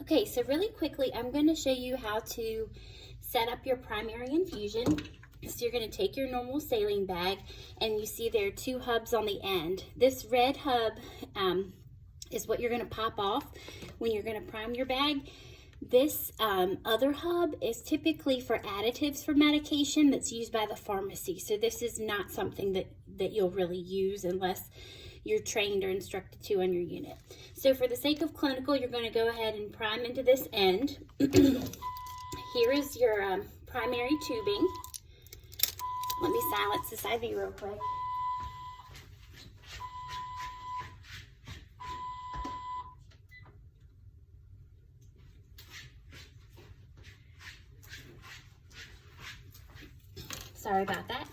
Okay, so really quickly, I'm going to show you how to set up your primary infusion. So you're going to take your normal saline bag, and you see there are two hubs on the end. This red hub is what you're going to pop off when you're going to prime your bag. This other hub is typically for additives for medication that's used by the pharmacy. So this is not something that you'll really use unless you're trained or instructed to on your unit. So for the sake of clinical, you're going to go ahead and prime into this end. Here is your primary tubing. Let me silence this IV real quick. Sorry about that.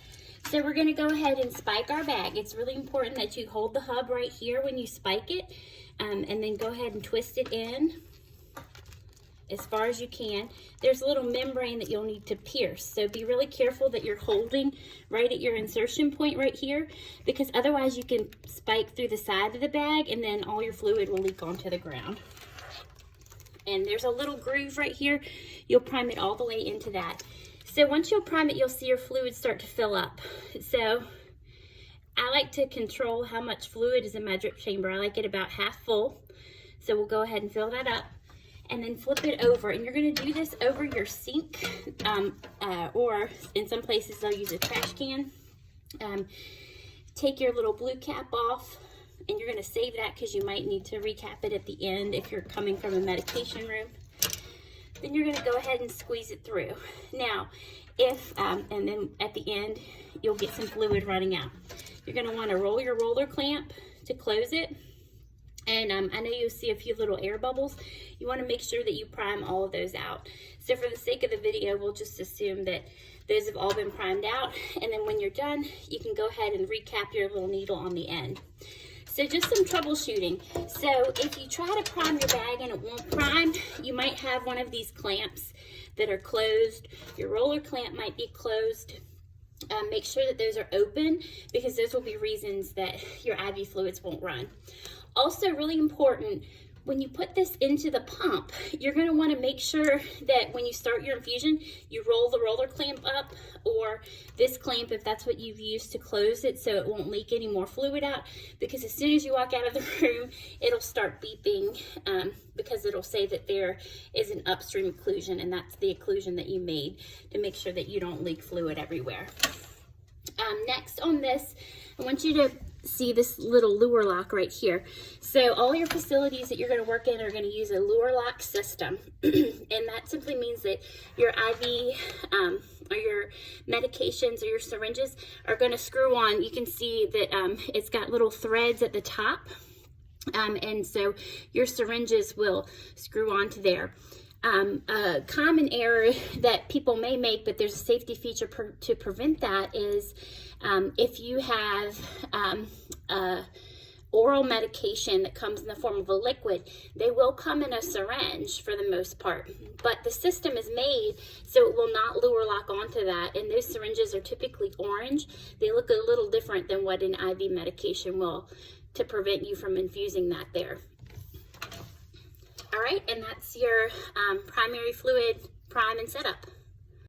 So we're going to go ahead and spike our bag. It's really important that you hold the hub right here when you spike it, and then go ahead and twist it in as far as you can. There's a little membrane that you'll need to pierce, so be really careful that you're holding right at your insertion point right here, because otherwise you can spike through the side of the bag and then all your fluid will leak onto the ground. And there's a little groove right here. You'll prime it all the way into that. So once you'll prime it, you'll see your fluid start to fill up. So I like to control how much fluid is in my drip chamber. I like it about half full. So we'll go ahead and fill that up and then flip it over. And you're gonna do this over your sink, or in some places they'll use a trash can. Take your little blue cap off, and you're gonna save that because you might need to recap it at the end if you're coming from a medication room. Then you're gonna go ahead and squeeze it through. Now, and then at the end, you'll get some fluid running out. You're gonna wanna roll your roller clamp to close it. And I know you'll see a few little air bubbles. You wanna make sure that you prime all of those out. So for the sake of the video, we'll just assume that those have all been primed out. And then when you're done, you can go ahead and recap your little needle on the end. So just some troubleshooting. So if you try to prime your bag and it won't prime, you might have one of these clamps that are closed. Your roller clamp might be closed. Make sure that those are open, because those will be reasons that your IV fluids won't run. Also really important, when you put this into the pump, you're going to want to make sure that when you start your infusion, you roll the roller clamp up, or this clamp if that's what you've used to close it so it won't leak any more fluid out, because as soon as you walk out of the room, it'll start beeping because it'll say that there is an upstream occlusion, and that's the occlusion that you made to make sure that you don't leak fluid everywhere. Next on this, I want you to see this little Luer lock right here. So all your facilities that you're going to work in are going to use a Luer lock system. And that simply means that your IV or your medications or your syringes are going to screw on. You can see that it's got little threads at the top. And so your syringes will screw onto there. A common error that people may make, but there's a safety feature to prevent that, is if you have oral medication that comes in the form of a liquid, they will come in a syringe for the most part, but the system is made so it will not Luer lock onto that, and those syringes are typically orange. They look a little different than what an IV medication will, to prevent you from infusing that there. All right, and that's your primary fluid prime and setup.